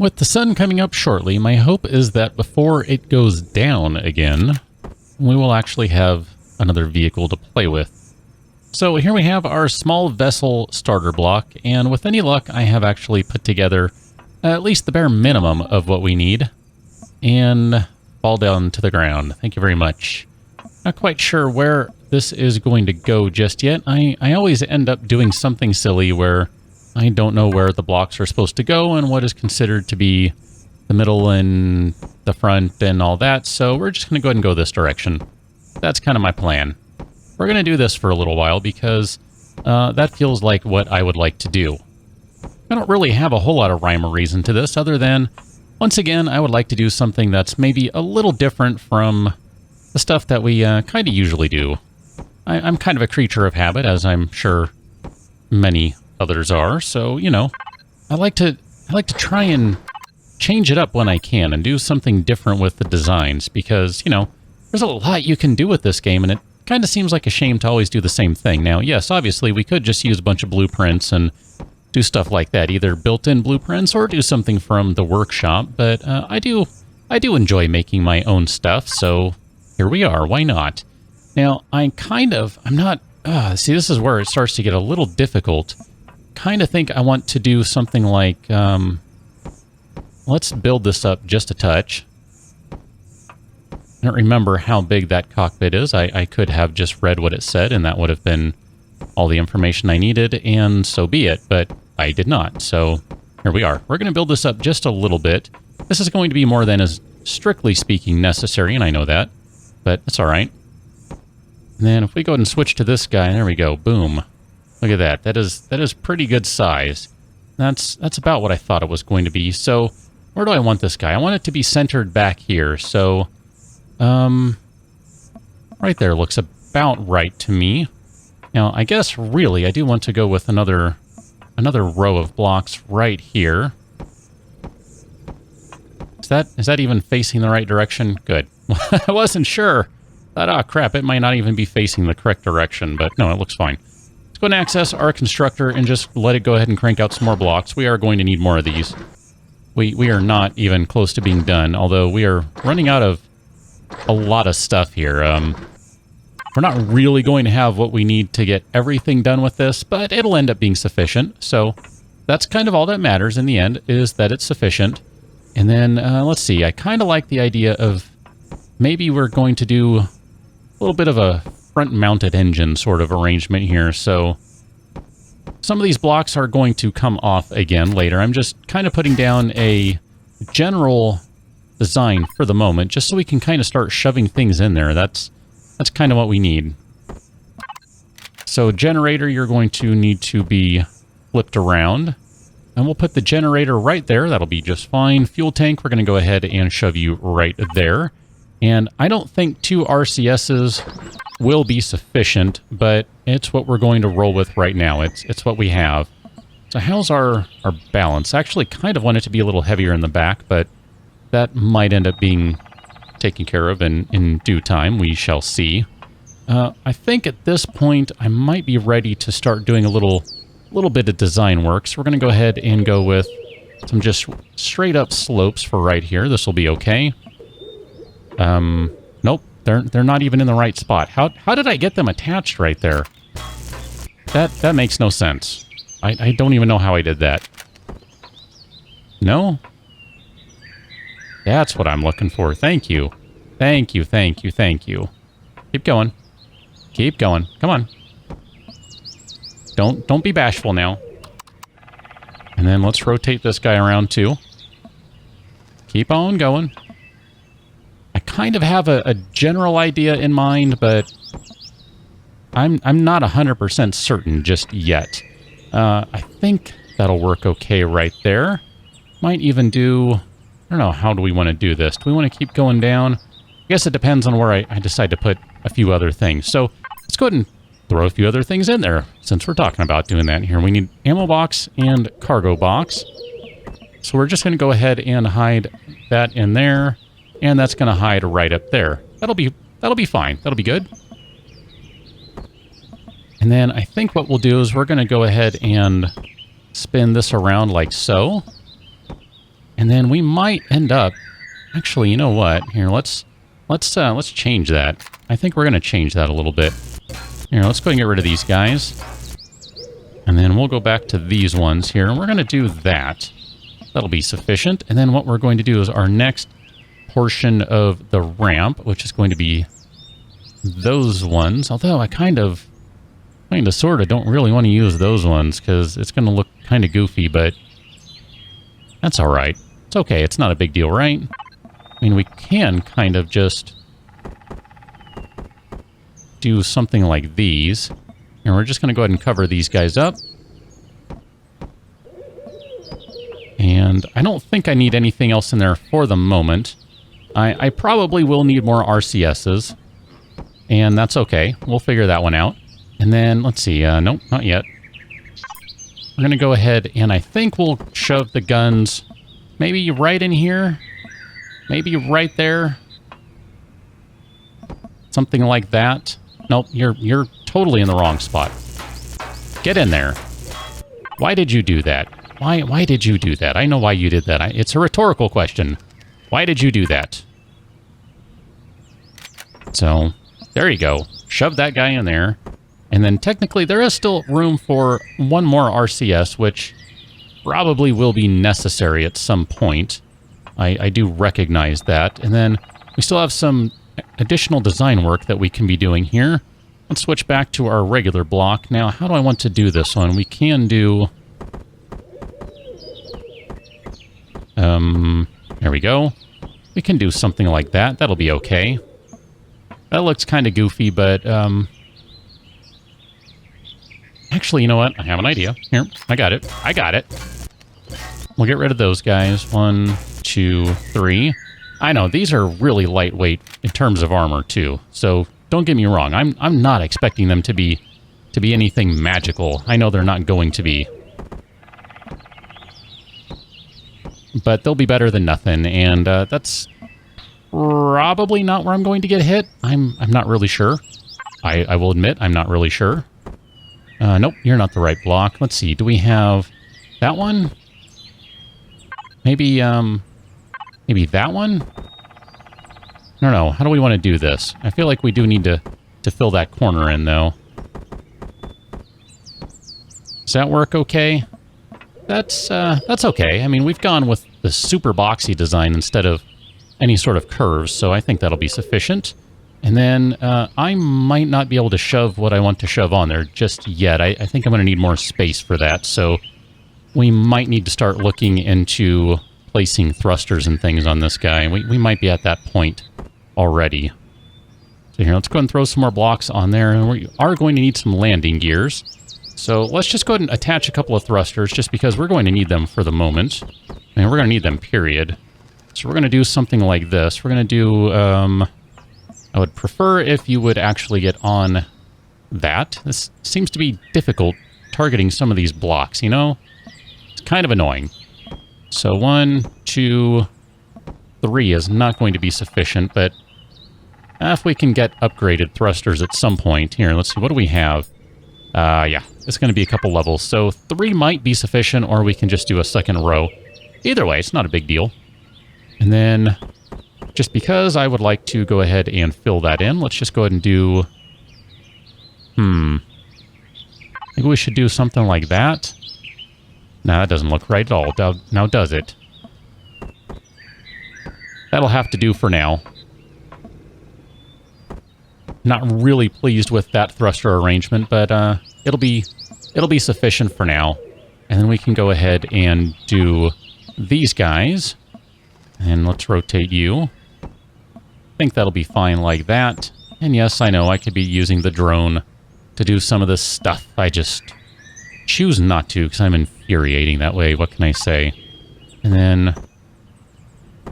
With the sun coming up shortly, my hope is that before it goes down again, we will actually have another vehicle to play with. So here we have our small vessel starter block, and with any luck, I have actually put together at least the bare minimum of what we need, and fall down to the ground. Thank you very much. Not quite sure where this is going to go just yet. I always end up doing something silly where I don't know where the blocks are supposed to go and what is considered to be the middle and the front and all that, so we're just going to go ahead and go this direction. That's kind of my plan. We're going to do this for a little while because that feels like what I would like to do. I don't really have a whole lot of rhyme or reason to this other than, once again, I would like to do something that's maybe a little different from the stuff that we kind of usually do. I'm kind of a creature of habit, as I'm sure many others are, so, you know, I like to try and change it up when I can and do something different with the designs because, you know, there's a lot you can do with this game and it kind of seems like a shame to always do the same thing. Now, yes, obviously we could just use a bunch of blueprints and do stuff like that, either built-in blueprints or do something from the workshop, but I do enjoy making my own stuff, so here we are, why not? Now, I'm not, see, this is where it starts to get a little difficult. Kind of think I want to do something like, let's build this up just a touch. I don't remember how big that cockpit is. I could have just read what it said, and that would have been all the information I needed, and so be it, but I did not, so here we are. We're going to build this up just a little bit. This is going to be more than is strictly speaking necessary, and I know that, but it's all right. And then if we go ahead and switch to this guy, there we go, boom. Look at that. That is pretty good size. That's about what I thought it was going to be. So where do I want this guy? I want it to be centered back here, so right there looks about right to me. Now, I guess really I do want to go with another row of blocks right here. Is that even facing the right direction? Good. I wasn't sure. Thought, oh crap, it might not even be facing the correct direction, but no, it looks fine. Let's go and access our constructor and just let it go ahead and crank out some more blocks. We are going to need more of these. We are not even close to being done, although we are running out of a lot of stuff here. We're not really going to have what we need to get everything done with this, but it'll end up being sufficient. So that's kind of all that matters in the end, is that it's sufficient. And then, let's see, I kind of like the idea of maybe we're going to do a little bit of a front-mounted engine sort of arrangement here. So some of these blocks are going to come off again later. I'm just kind of putting down a general design for the moment, just so we can kind of start shoving things in there. That's kind of what we need. So generator, you're going to need to be flipped around. And we'll put the generator right there. That'll be just fine. Fuel tank, we're going to go ahead and shove you right there. And I don't think 2 RCSs will be sufficient, but it's what we're going to roll with right now. It's what we have. So how's our balance? I actually kind of want it to be a little heavier in the back, but that might end up being taken care of in due time. We shall see. I think at this point I might be ready to start doing a little bit of design work. So we're going to go ahead and go with some just straight up slopes for right here. This will be okay. Nope, they're not even in the right spot. How did I get them attached right there? That makes no sense. I don't even know how I did that. No? That's what I'm looking for. Thank you. Thank you, thank you, thank you. Keep going. Keep going. Come on. Don't be bashful now. And then let's rotate this guy around too. Keep on going. I kind of have a general idea in mind, but I'm not 100% certain just yet. I think that'll work okay right there. Might even do... I don't know, how do we want to do this? Do we want to keep going down? I guess it depends on where I decide to put a few other things. So let's go ahead and throw a few other things in there, since we're talking about doing that here. We need ammo box and cargo box. So we're just going to go ahead and hide that in there, and that's going to hide right up there. That'll be fine. That'll be good. And then I think what we'll do is we're going to go ahead and spin this around like so. And then we might end up... Actually, you know what? Here, let's change that. I think we're going to change that a little bit. Here, let's go and get rid of these guys. And then we'll go back to these ones here, and we're going to do that. That'll be sufficient. And then what we're going to do is our next portion of the ramp, which is going to be those ones. Although I kind of sort of don't really want to use those ones because it's going to look kind of goofy, but that's all right. It's okay. It's not a big deal, right? I mean, we can kind of just do something like these. And we're just going to go ahead and cover these guys up. And I don't think I need anything else in there for the moment. I probably will need more RCSs. And that's okay. We'll figure that one out. And then, let's see. Nope, not yet. We're going to go ahead and I think we'll shove the guns maybe right in here. Maybe right there. Something like that. Nope, you're totally in the wrong spot. Get in there. Why did you do that? Why did you do that? I know why you did that. It's a rhetorical question. Why did you do that? So, there you go. Shove that guy in there. And then technically there is still room for one more RCS, which probably will be necessary at some point. I do recognize that. And then we still have some additional design work that we can be doing here. Let's switch back to our regular block. Now, how do I want to do this one? We can do... there we go. We can do something like that. That'll be okay. That looks kind of goofy, but, actually, you know what? I have an idea. Here, I got it. I got it. We'll get rid of those guys. 1, 2, 3. I know, these are really lightweight in terms of armor, too. So, don't get me wrong. I'm not expecting them to be anything magical. I know they're not going to be. But they'll be better than nothing, and that's probably not where I'm going to get hit. I'm not really sure. I will admit, I'm not really sure. Nope, you're not the right block. Let's see, do we have that one? Maybe that one? I don't know. How do we want to do this? I feel like we do need to fill that corner in, though. Does that work okay? That's okay. I mean, we've gone with the super boxy design instead of any sort of curves, so I think that'll be sufficient. And then I might not be able to shove what I want to shove on there just yet. I think I'm going to need more space for that, so we might need to start looking into placing thrusters and things on this guy. We might be at that point already. So here, let's go ahead and throw some more blocks on there, and we are going to need some landing gears. So let's just go ahead and attach a couple of thrusters, just because we're going to need them for the moment. And we're going to need them, period. So we're going to do something like this. We're going to do, I would prefer if you would actually get on that. This seems to be difficult targeting some of these blocks, you know? It's kind of annoying. So 1, 2, 3 is not going to be sufficient, but if we can get upgraded thrusters at some point. Here, let's see, what do we have? Yeah, it's going to be a couple levels. So 3 might be sufficient, or we can just do a second row. Either way, it's not a big deal. And then, just because I would like to go ahead and fill that in, let's just go ahead and do... Maybe we should do something like that. No, that doesn't look right at all. Now does it? That'll have to do for now. Not really pleased with that thruster arrangement, but it'll be sufficient for now. And then we can go ahead and do these guys. And let's rotate you. I think that'll be fine like that. And yes, I know I could be using the drone to do some of this stuff. I just choose not to because I'm infuriating that way. What can I say? And then,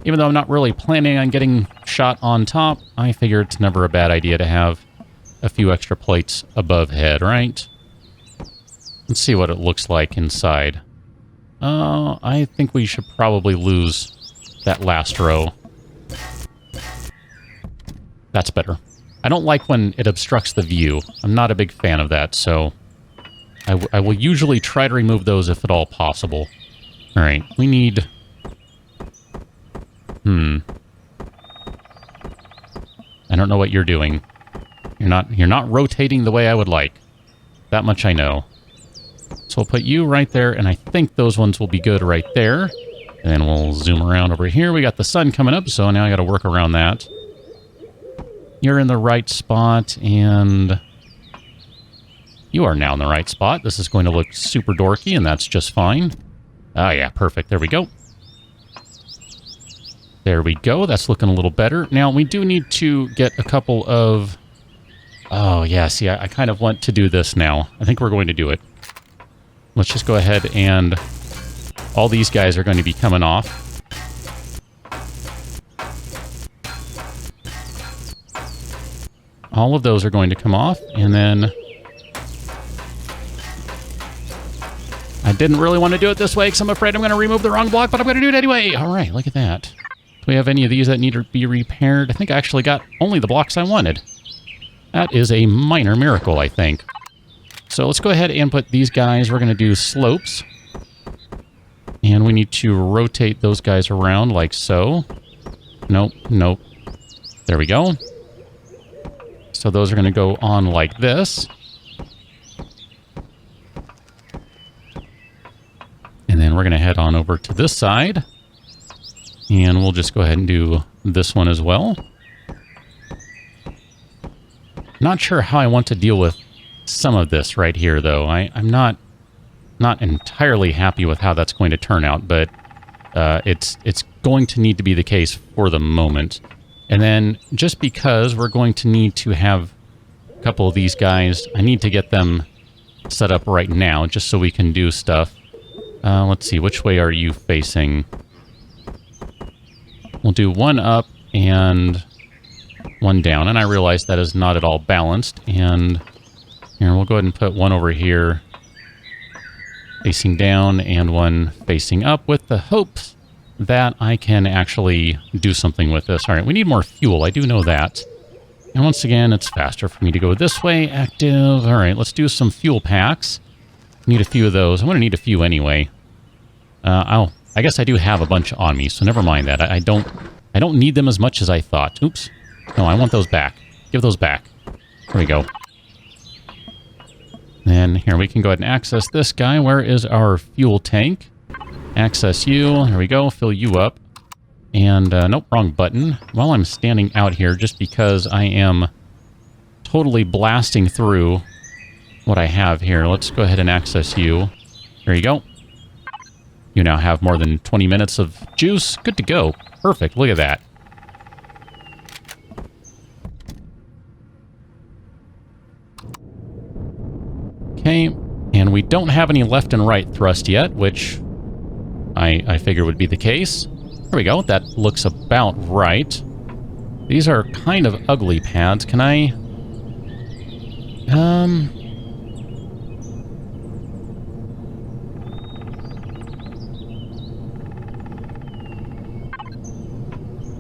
even though I'm not really planning on getting shot on top, I figure it's never a bad idea to have a few extra plates above head, right? Let's see what it looks like inside. I think we should probably lose that last row. That's better. I don't like when it obstructs the view. I'm not a big fan of that, so I will usually try to remove those if at all possible. Alright, we need I don't know what you're doing. You're not rotating the way I would like. That much I know. So we'll put you right there, and I think those ones will be good right there. And then we'll zoom around over here. We got the sun coming up, so now I got to work around that. You're in the right spot, and you are now in the right spot. This is going to look super dorky, and that's just fine. Oh, yeah, perfect. There we go. There we go. That's looking a little better. Now, we do need to get a couple of... Oh, yeah, see, I kind of want to do this now. I think we're going to do it. Let's just go ahead and... All these guys are going to be coming off. All of those are going to come off, and then... I didn't really want to do it this way because I'm afraid I'm going to remove the wrong block, but I'm going to do it anyway. All right, look at that. Do we have any of these that need to be repaired? I think I actually got only the blocks I wanted. That is a minor miracle, I think. So let's go ahead and put these guys. We're going to do slopes. And we need to rotate those guys around like so. Nope, nope. There we go. So those are going to go on like this. And then we're going to head on over to this side. And we'll just go ahead and do this one as well. Not sure how I want to deal with some of this right here, though. I'm not entirely happy with how that's going to turn out, but it's going to need to be the case for the moment. And then just because we're going to need to have a couple of these guys, I need to get them set up right now just so we can do stuff. Let's see, which way are you facing? We'll do one up and one down, and I realize that is not at all balanced. And here, we'll go ahead and put one over here facing down and one facing up with the hopes that I can actually do something with this. All right, we need more fuel. I do know that. And once again, it's faster for me to go this way. Active. All right, let's do some fuel packs. Need a few of those. I'm going to need a few anyway. I guess I do have a bunch on me, so never mind that. I don't need them as much as I thought. Oops. No, I want those back. Give those back. There we go. Then here we can go ahead and access this guy. Where is our fuel tank? Access you. There we go. Fill you up. And, nope, wrong button. While I'm standing out here, just because I am totally blasting through what I have here, let's go ahead and access you. There you go. You now have more than 20 minutes of juice. Good to go. Perfect. Look at that. Okay, and we don't have any left and right thrust yet, which I figured would be the case. There we go. That looks about right. These are kind of ugly pads. Can I...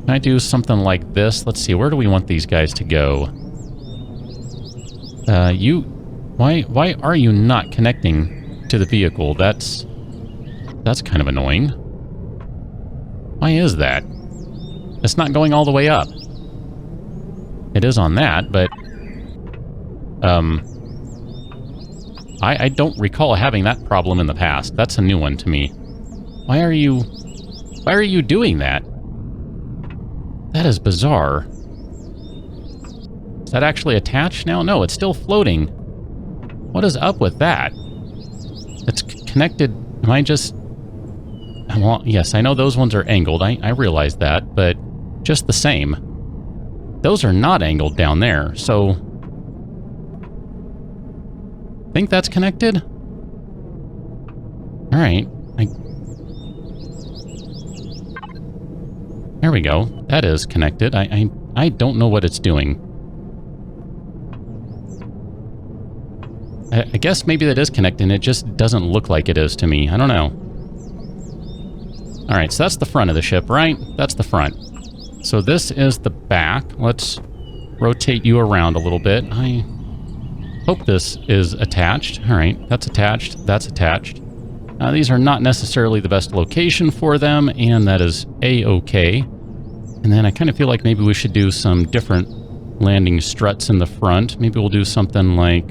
Can I do something like this? Let's see, where do we want these guys to go? Why are you not connecting to the vehicle? That's kind of annoying. Why is that? It's not going all the way up. It is on that, but... I don't recall having that problem in the past. That's a new one to me. Why are you doing that? That is bizarre. Is that actually attached now? No, it's still floating. What is up with that? It's connected. Am I just... Well, yes, I know those ones are angled. I realize that, but just the same. Those are not angled down there, so... Think that's connected? Alright. There we go. That is connected. I don't know what it's doing. I guess maybe that is connected and it just doesn't look like it is to me. I don't know. Alright, so that's the front of the ship, right? That's the front. So this is the back. Let's rotate you around a little bit. I hope this is attached. Alright, that's attached. That's attached. These are not necessarily the best location for them, and that is A-okay. And then I kind of feel like maybe we should do some different landing struts in the front. Maybe we'll do something like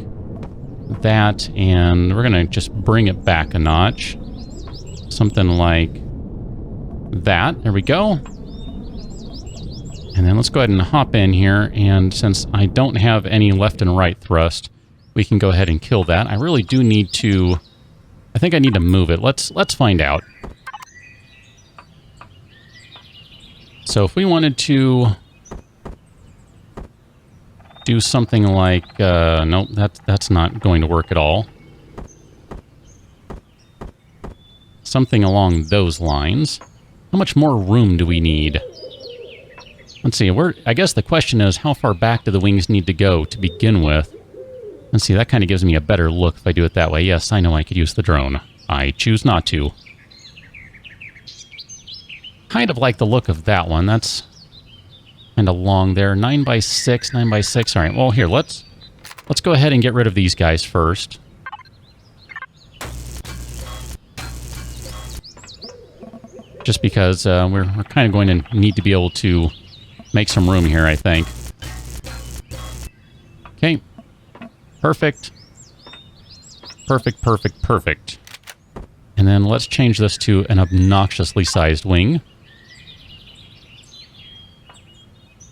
that, and we're going to just bring it back a notch. Something like that. There we go. And then let's go ahead and hop in here, and since I don't have any left and right thrust, we can go ahead and kill that. I really do need to... I think I need to move it. Let's find out. So if we wanted to do something like... nope, that's not going to work at all. Something along those lines. How much more room do we need? Let's see, I guess the question is, how far back do the wings need to go to begin with? Let's see, that kind of gives me a better look if I do it that way. Yes, I know I could use the drone. I choose not to. Kind of like the look of that one. That's kind of long there. 9x6, 9x6. All right, well, here, let's go ahead and get rid of these guys first. Just because we're kind of going to need to be able to make some room here, I think. Okay. Perfect. Perfect, perfect, perfect. And then let's change this to an obnoxiously sized wing.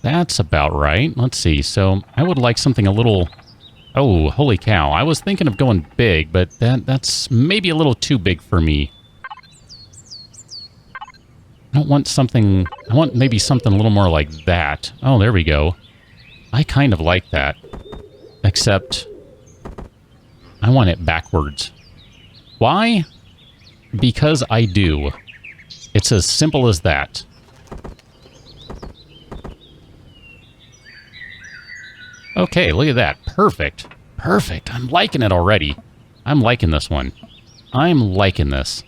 That's about right. Let's see. So I would like something a little... Oh, holy cow. I was thinking of going big, but that's maybe a little too big for me. I don't want something... I want maybe something a little more like that. Oh, there we go. I kind of like that. Except... I want it backwards. Why? Because I do. It's as simple as that. Okay, look at that. Perfect. Perfect. I'm liking it already. I'm liking this one. I'm liking this.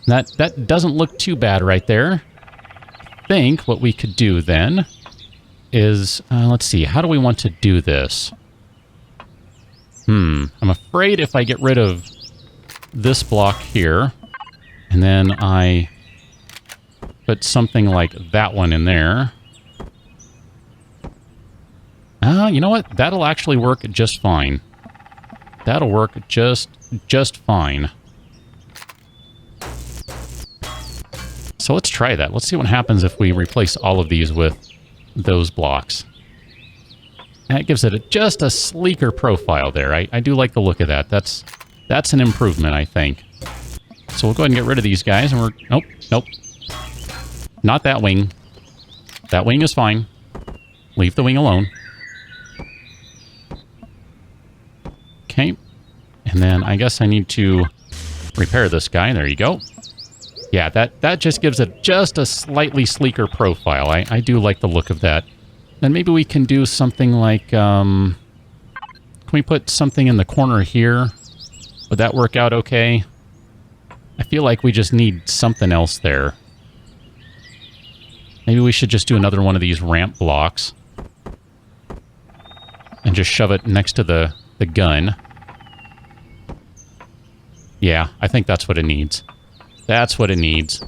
That doesn't look too bad right there. I think what we could do then is... let's see. How do we want to do this? I'm afraid if I get rid of this block here, and then I put something like that one in there. You know what? That'll actually work just fine. That'll work just fine. So let's try that. Let's see what happens if we replace all of these with those blocks. That gives it just a sleeker profile there. I do like the look of that. That's an improvement, I think. So we'll go ahead and get rid of these guys, and we're... Nope, nope. Not that wing. That wing is fine. Leave the wing alone. Okay. And then I guess I need to repair this guy. There you go. Yeah, that just gives it just a slightly sleeker profile. I do like the look of that. Then maybe we can do something like, can we put something in the corner here? Would that work out okay? I feel like we just need something else there. Maybe we should just do another one of these ramp blocks. And just shove it next to the gun. Yeah, I think that's what it needs. That's what it needs.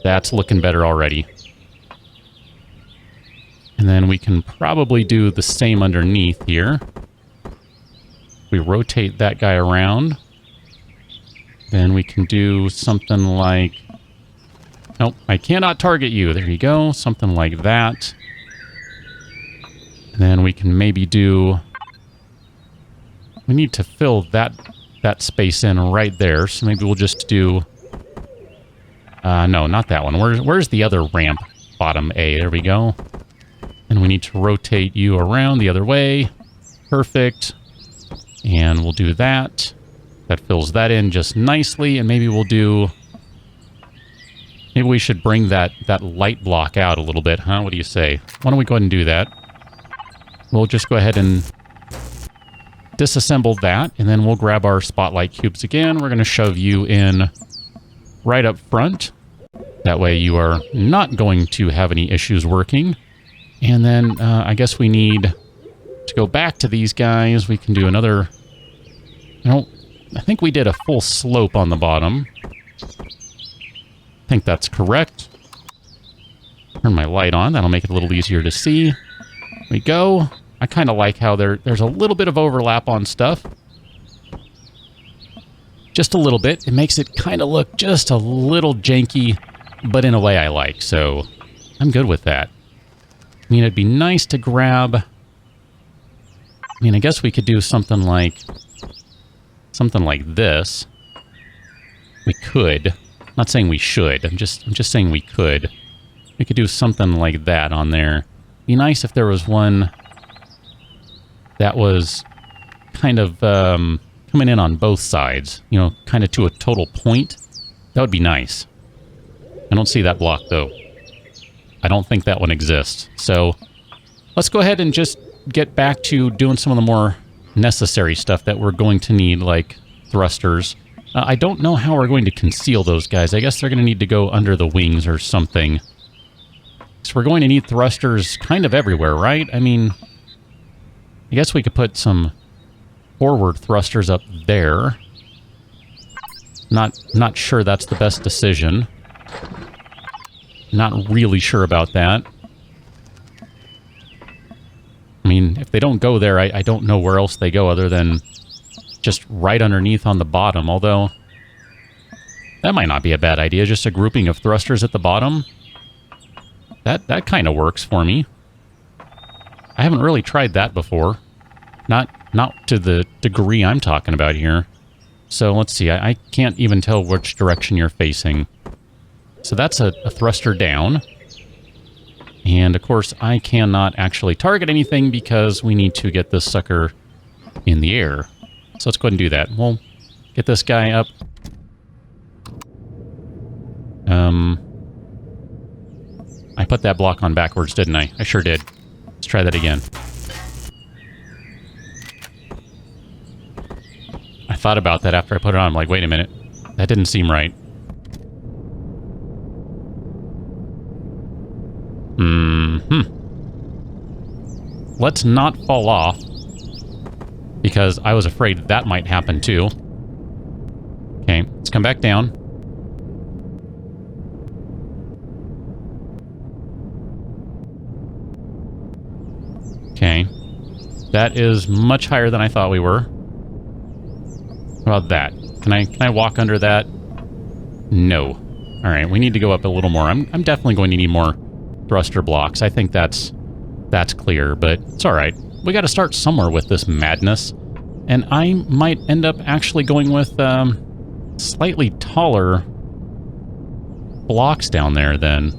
That's looking better already. And then we can probably do the same underneath here. We rotate that guy around. Then we can do something like... Nope, I cannot target you. There you go. Something like that. And then we can maybe do... We need to fill that space in right there. So maybe we'll just do... no, not that one. Where's the other ramp? Bottom A. There we go. And we need to rotate you around the other way. Perfect. And we'll do that. That fills that in just nicely. And maybe we'll do... Maybe we should bring that light block out a little bit, huh? What do you say? Why don't we go ahead and do that? We'll just go ahead and disassemble that. And then we'll grab our spotlight cubes again. We're going to shove you in right up front. That way you are not going to have any issues working. And then I guess we need to go back to these guys. We can do another... No, I think we did a full slope on the bottom. I think that's correct. Turn my light on. That'll make it a little easier to see. There we go. I kind of like how there's a little bit of overlap on stuff. Just a little bit. It makes it kind of look just a little janky, but in a way I like. So I'm good with that. I mean, it'd be nice to grab... I mean, I guess we could do something like this. We could. I'm not saying we should. I'm just saying we could. We could do something like that on there. Be nice if there was one that was kind of coming in on both sides. You know, kind of to a total point. That would be nice. I don't see that block, though. I don't think that one exists. So let's go ahead and just get back to doing some of the more necessary stuff that we're going to need, like thrusters. I don't know how we're going to conceal those guys. I guess they're going to need to go under the wings or something. So we're going to need thrusters kind of everywhere, right? I mean, I guess we could put some forward thrusters up there. Not sure that's the best decision. Not really sure about that. I mean, if they don't go there, I don't know where else they go other than just right underneath on the bottom, although that might not be a bad idea, just a grouping of thrusters at the bottom. That kind of works for me. I haven't really tried that before. Not to the degree I'm talking about here. So let's see, I can't even tell which direction you're facing. So that's a thruster down. And of course, I cannot actually target anything because we need to get this sucker in the air. So let's go ahead and do that. We'll get this guy up. I put that block on backwards, didn't I? I sure did. Let's try that again. I thought about that after I put it on. I'm like, wait a minute. That didn't seem right. Let's not fall off, because I was afraid that might happen too. Okay, let's come back down. Okay. That is much higher than I thought we were. How about that? Can I walk under that? No. Alright, we need to go up a little more. I'm definitely going to need more thruster blocks. I think that's clear, but it's alright. We got to start somewhere with this madness. And I might end up actually going with slightly taller blocks down there then.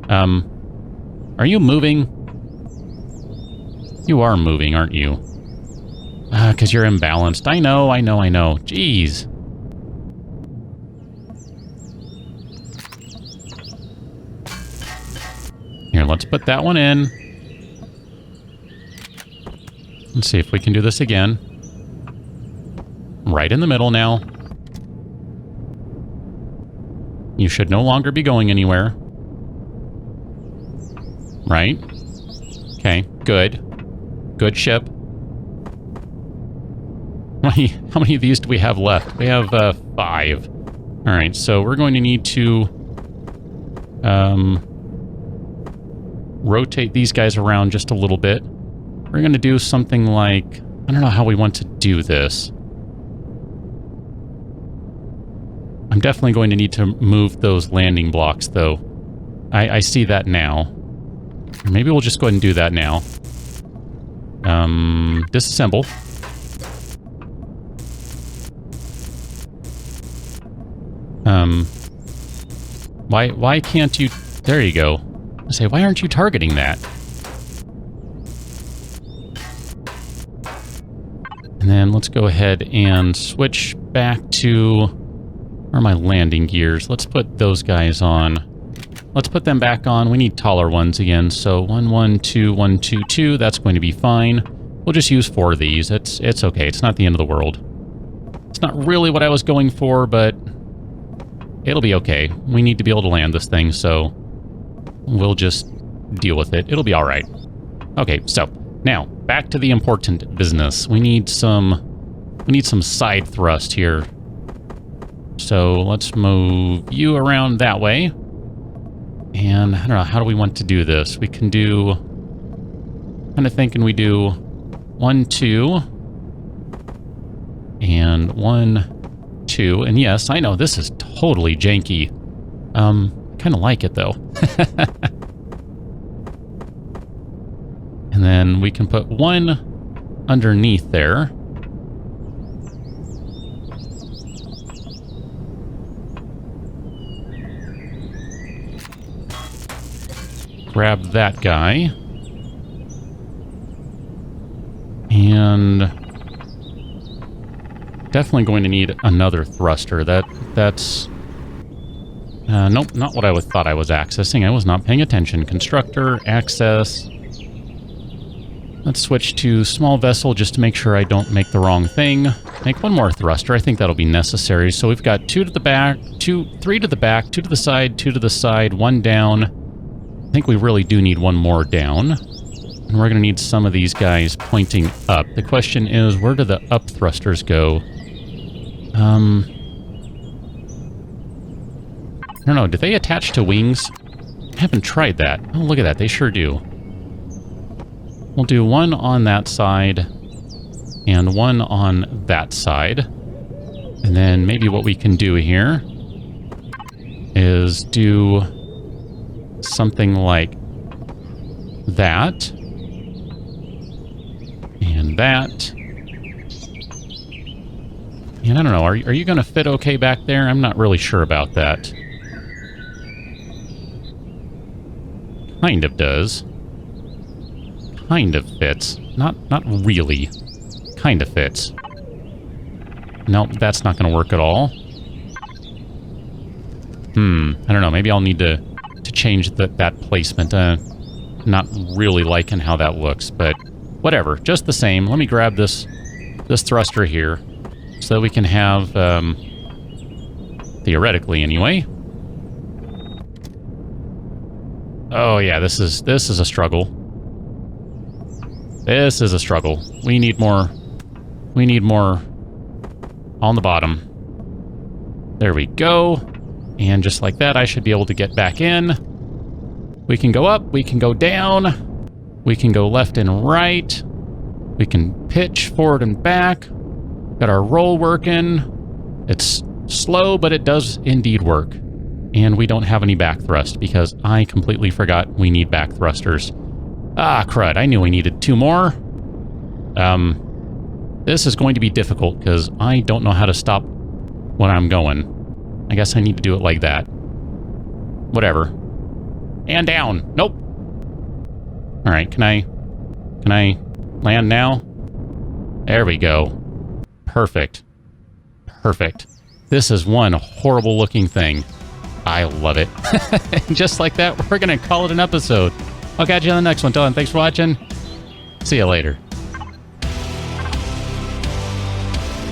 Are you moving? You are moving, aren't you? Because you're imbalanced. I know. Jeez. Here, let's put that one in. Let's see if we can do this again. Right in the middle now. You should no longer be going anywhere. Right? Okay, good. Good ship. How many of these do we have left? We have 5. Alright, so we're going to need to rotate these guys around just a little bit. We're going to do something like... I don't know how we want to do this. I'm definitely going to need to move those landing blocks, though. I see that now. Or maybe we'll just go ahead and do that now. Disassemble. Why can't you... There you go. I say, why aren't you targeting that? And then let's go ahead and switch back to... Where are my landing gears? Let's put those guys on. Let's put them back on. We need taller ones again. So 1, 1, 2, 1, 2, 2. That's going to be fine. We'll just use 4 of these. It's okay. It's not the end of the world. It's not really what I was going for, but it'll be okay. We need to be able to land this thing, so we'll just deal with it. It'll be all right. Okay, so now back to the important business. We need some side thrust here. So let's move you around that way. And I don't know, how do we want to do this? We can do... kind of thinking we do 1, 2. And 1, 2. And yes, I know this is totally janky. Kind of like it though. And then we can put 1 underneath there. Grab that guy. And definitely going to need another thruster. That's nope, not what I thought I was accessing. I was not paying attention. Constructor, access. Let's switch to small vessel just to make sure I don't make the wrong thing. Make 1 more thruster. I think that'll be necessary. So we've got 2 to the back, 3 to the back, 2 to the side, 2 to the side, 1 down. I think we really do need 1 more down. And we're going to need some of these guys pointing up. The question is, where do the up thrusters go? I don't know. Do they attach to wings? I haven't tried that. Oh, look at that. They sure do. We'll do 1 on that side and 1 on that side. And then maybe what we can do here is do something like that. And that. And I don't know, are you going to fit okay back there? I'm not really sure about that. Kind of does. Kind of fits. Not really. Kind of fits. Nope, that's not going to work at all. I don't know, maybe I'll need to change that placement. Not really liking how that looks, but whatever. Just the same. Let me grab this thruster here so that we can have, theoretically anyway. Oh yeah, this is a struggle. This is a struggle. We need more on the bottom. There we go. And just like that, I should be able to get back in. We can go up, we can go down, we can go left and right. We can pitch forward and back. Got our roll working. It's slow, but it does indeed work. And we don't have any back thrust because I completely forgot we need back thrusters. Ah, crud. I knew we needed 2 more. This is going to be difficult because I don't know how to stop when I'm going. I guess I need to do it like that. Whatever. And down. Nope. All right, can I land now? There we go. Perfect. Perfect. This is one horrible looking thing. I love it. And just like that, we're going to call it an episode. I'll catch you on the next one. Till then, thanks for watching. See you later.